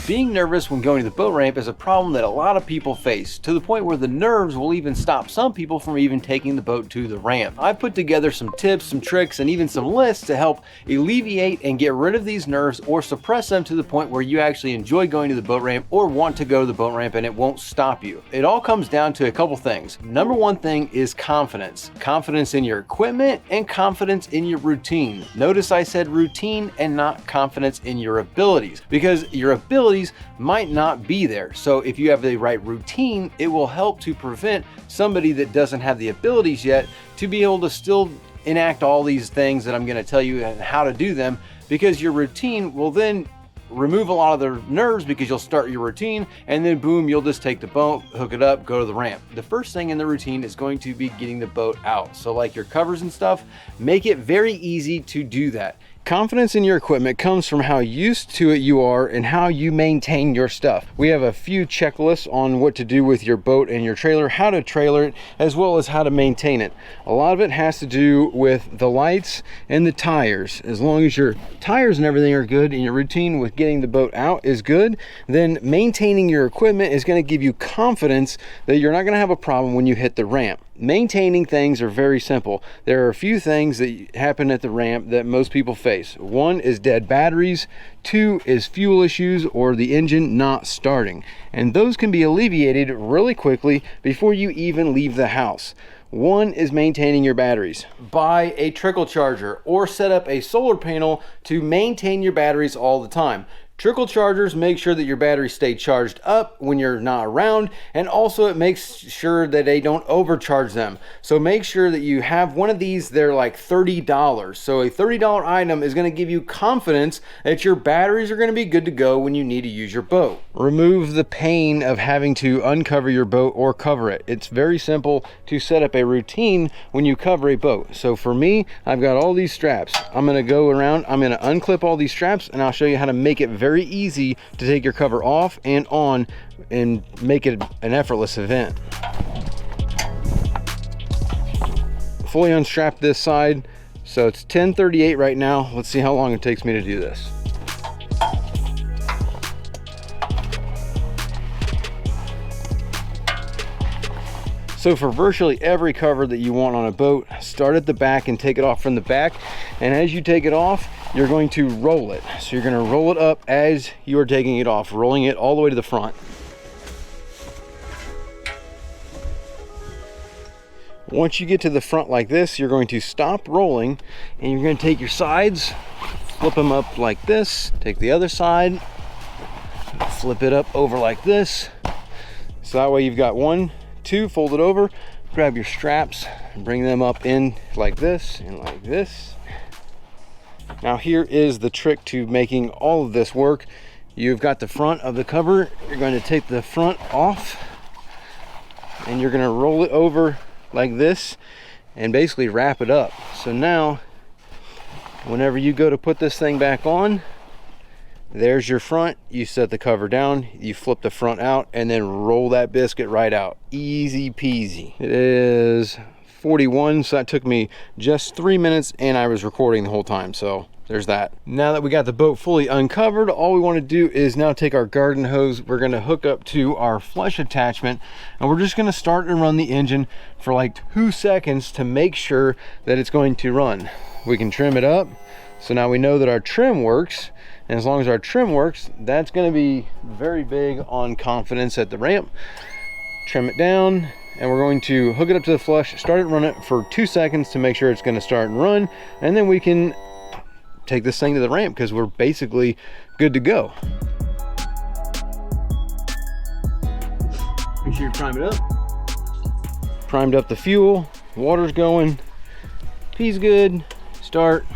Being nervous when going to the boat ramp is a problem that a lot of people face, to the point where the nerves will even stop some people from even taking the boat to the ramp. I've put together some tips, some tricks, and even some lists to help alleviate and get rid of these nerves or suppress them to the point where you actually enjoy going to the boat ramp or want to go to the boat ramp and it won't stop you. It all comes down to a couple things. Number one thing is confidence. Confidence in your equipment and confidence in your routine. Notice I said routine and not confidence in your abilities, because your abilities might not be there. So if you have the right routine, it will help to prevent somebody that doesn't have the abilities yet to be able to still enact all these things that I'm going to tell you and how to do them, because your routine will then remove a lot of the nerves, because you'll start your routine and then boom, you'll just take the boat, hook it up, go to the ramp. The first thing in the routine is going to be getting the boat out. So like your covers and stuff, make it very easy to do that. Confidence in your equipment comes from how used to it you are and how you maintain your stuff. We have a few checklists on what to do with your boat and your trailer, how to trailer it, as well as how to maintain it. A lot of it has to do with the lights and the tires. As long as your tires and everything are good and your routine with getting the boat out is good, then maintaining your equipment is going to give you confidence that you're not going to have a problem when you hit the ramp. Maintaining things are very simple. There are a few things that happen at the ramp that most people face. One is dead batteries, two is fuel issues or the engine not starting. And those can be alleviated really quickly before you even leave the house. One is maintaining your batteries. Buy a trickle charger or set up a solar panel to maintain your batteries all the time. Trickle chargers make sure that your batteries stay charged up when you're not around, and also it makes sure that they don't overcharge them. So make sure that you have one of these. They're like $30. So a $30 item is going to give you confidence that your batteries are going to be good to go when you need to use your boat. Remove the pain of having to uncover your boat or cover it. It's very simple to set up a routine when you cover a boat. So for me, I've got all these straps. I'm going to go around, I'm going to unclip all these straps, and I'll show you how to make it very easy to take your cover off and on and make it an effortless event. Fully unstrap this side. So it's 10:38 right now. Let's see how long it takes me to do this. So for virtually every cover that you want on a boat, start at the back and take it off from the back. And as you take it off, you're going to roll it. So you're going to roll it up as you are taking it off, rolling it all the way to the front. Once you get to the front like this, you're going to stop rolling and you're going to take your sides, flip them up like this, take the other side, flip it up over like this. So that way you've got one, two, fold it over, grab your straps and bring them up in like this and like this. Now here is the trick to making all of this work. You've got the front of the cover. You're going to take the front off and you're going to roll it over like this and basically wrap it up. So now whenever you go to put this thing back on, there's your front. You set the cover down, you flip the front out, and then roll that biscuit right out. Easy peasy. It is 41, so that took me just 3 minutes, and I was recording the whole time, so there's that. Now that we got the boat fully uncovered, all we want to do is now take our garden hose. We're going to hook up to our flush attachment, and we're just going to start and run the engine for like 2 seconds to make sure that it's going to run. We can trim it up, so now we know that our trim works. And as long as our trim works, that's going to be very big on confidence at the ramp. Trim it down, and we're going to hook it up to the flush, start it and run it for 2 seconds to make sure it's going to start and run, and then we can take this thing to the ramp because we're basically good to go. Make sure you prime it up. Primed up the fuel, water's going, P's good, start.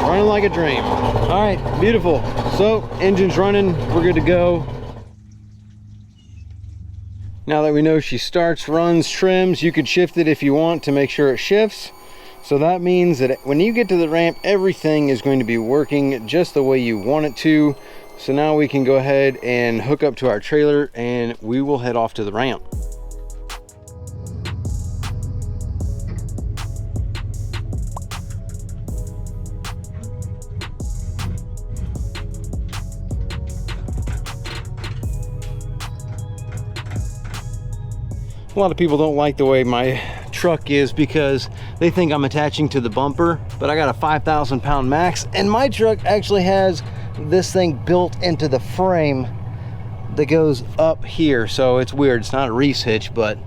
Running like a dream. All right, beautiful. So engine's running, we're good to go. Now that we know she starts, runs, trims, you could shift it if you want to make sure it shifts. So that means that when you get to the ramp, everything is going to be working just the way you want it to. So now we can go ahead and hook up to our trailer and we will head off to the ramp. A lot of people don't like the way my truck is because they think I'm attaching to the bumper, but I got a 5,000 pound max, and my truck actually has this thing built into the frame that goes up here. So it's weird. It's not a Reese hitch, but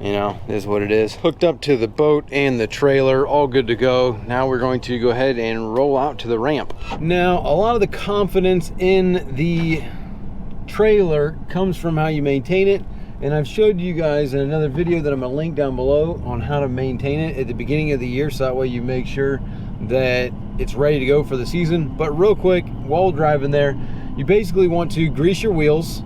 you know, it is what it is. Hooked up to the boat and the trailer, all good to go. Now we're going to go ahead and roll out to the ramp. Now, a lot of the confidence in the trailer comes from how you maintain it. And I've showed you guys in another video that I'm gonna link down below on how to maintain it at the beginning of the year, so that way you make sure that it's ready to go for the season. But real quick, while driving there, you basically want to grease your wheels,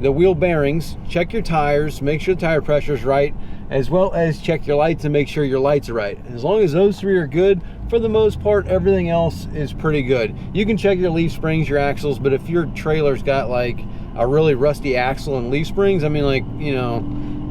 the wheel bearings, check your tires, make sure the tire pressure is right, as well as check your lights and make sure your lights are right. As long as those three are good, for the most part, everything else is pretty good. You can check your leaf springs, your axles, but if your trailer's got like a really rusty axle and leaf springs, I mean, like, you know,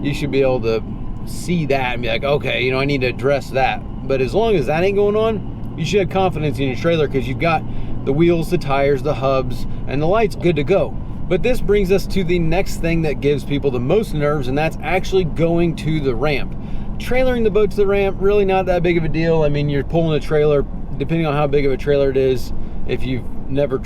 you should be able to see that and be like, okay, you know, I need to address that. But as long as that ain't going on, you should have confidence in your trailer because you've got the wheels, the tires, the hubs, and the lights good to go. But this brings us to the next thing that gives people the most nerves, and that's actually going to the ramp. Trailering the boat to the ramp, really not that big of a deal. I mean, you're pulling a trailer, depending on how big of a trailer it is. If you've never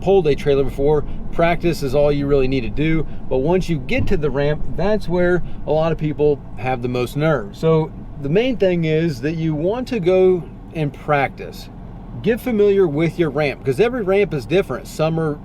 pulled a trailer before, practice is all you really need to do. But once you get to the ramp, that's where a lot of people have the most nerves. So the main thing is that you want to go and practice. Get familiar with your ramp, because every ramp is different. Some are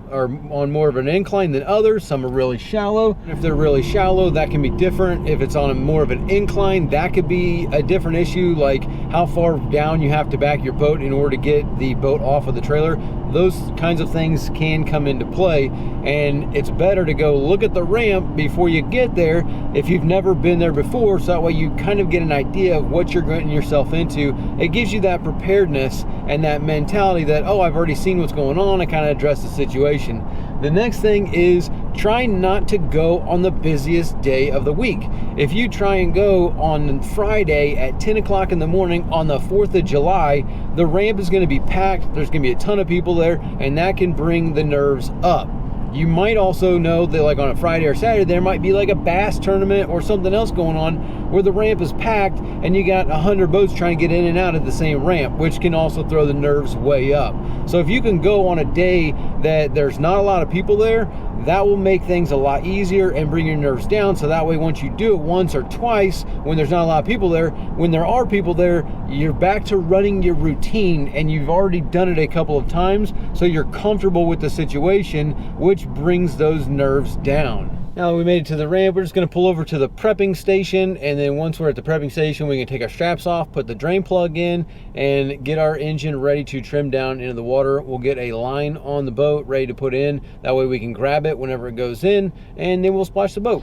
on more of an incline than others. Some are really shallow. If they're really shallow, that can be different. If it's on a more of an incline, that could be a different issue, like how far down you have to back your boat in order to get the boat off of the trailer. Those kinds of things can come into play, and it's better to go look at the ramp before you get there if you've never been there before, so that way you kind of get an idea of what you're getting yourself into. It gives you that preparedness and that mentality that, oh, I've already seen what's going on, I kind of address the situation. The next thing is try not to go on the busiest day of the week. If you try and go on Friday at 10 o'clock in the morning on the 4th of July, the ramp is going to be packed, there's going to be a ton of people there, and that can bring the nerves up. You might also know that like on a Friday or Saturday, there might be like a bass tournament or something else going on where the ramp is packed and you got 100 boats trying to get in and out of the same ramp, which can also throw the nerves way up. So if you can go on a day that there's not a lot of people there, that will make things a lot easier and bring your nerves down. So that way, once you do it once or twice, when there's not a lot of people there, when there are people there, you're back to running your routine and you've already done it a couple of times. So you're comfortable with the situation, which brings those nerves down. Now that we made it to the ramp, we're just going to pull over to the prepping station, and then once we're at the prepping station, we can take our straps off, put the drain plug in, and get our engine ready to trim down into the water. We'll get a line on the boat ready to put in. That way we can grab it whenever it goes in, and then we'll splash the boat.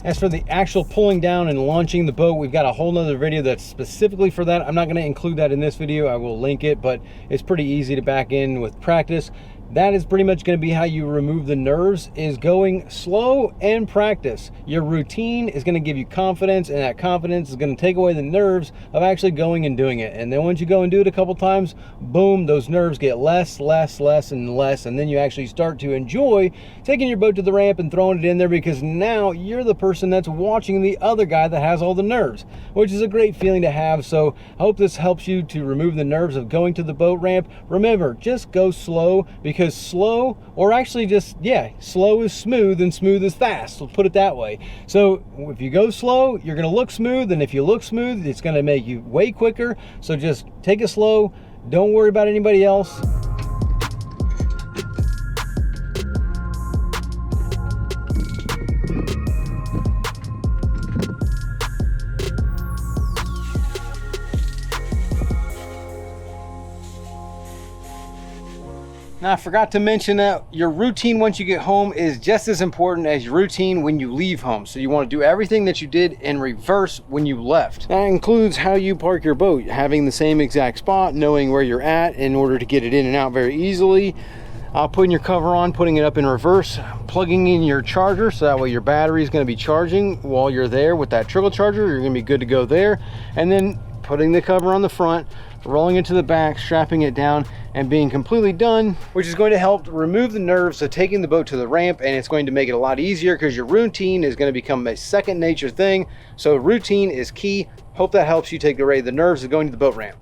As for the actual pulling down and launching the boat, we've got a whole nother video that's specifically for that. I'm not going to include that in this video. I will link it, but it's pretty easy to back in with practice. That is pretty much going to be how you remove the nerves, is going slow and practice. Your routine is going to give you confidence, and that confidence is going to take away the nerves of actually going and doing it. And then once you go and do it a couple times, boom, those nerves get less and less, and then you actually start to enjoy taking your boat to the ramp and throwing it in there, because now you're the person that's watching the other guy that has all the nerves, which is a great feeling to have. So I hope this helps you to remove the nerves of going to the boat ramp. Remember, just go slow, because slow, or actually just, yeah, slow is smooth and smooth is fast. We'll put it that way. So if you go slow, you're going to look smooth, and if you look smooth, it's going to make you way quicker. So just take it slow. Don't worry about anybody else. Now, I forgot to mention that your routine once you get home is just as important as your routine when you leave home. So you want to do everything that you did in reverse when you left. That includes how you park your boat, having the same exact spot, knowing where you're at in order to get it in and out very easily. Putting your cover on, putting it up in reverse, plugging in your charger so that way your battery is going to be charging while you're there with that trickle charger. You're going to be good to go there. And then putting the cover on the front, rolling it to the back, strapping it down, and being completely done, which is going to help remove the nerves of taking the boat to the ramp, and it's going to make it a lot easier because your routine is going to become a second nature thing. So routine is key. Hope that helps you take away the nerves of going to the boat ramp.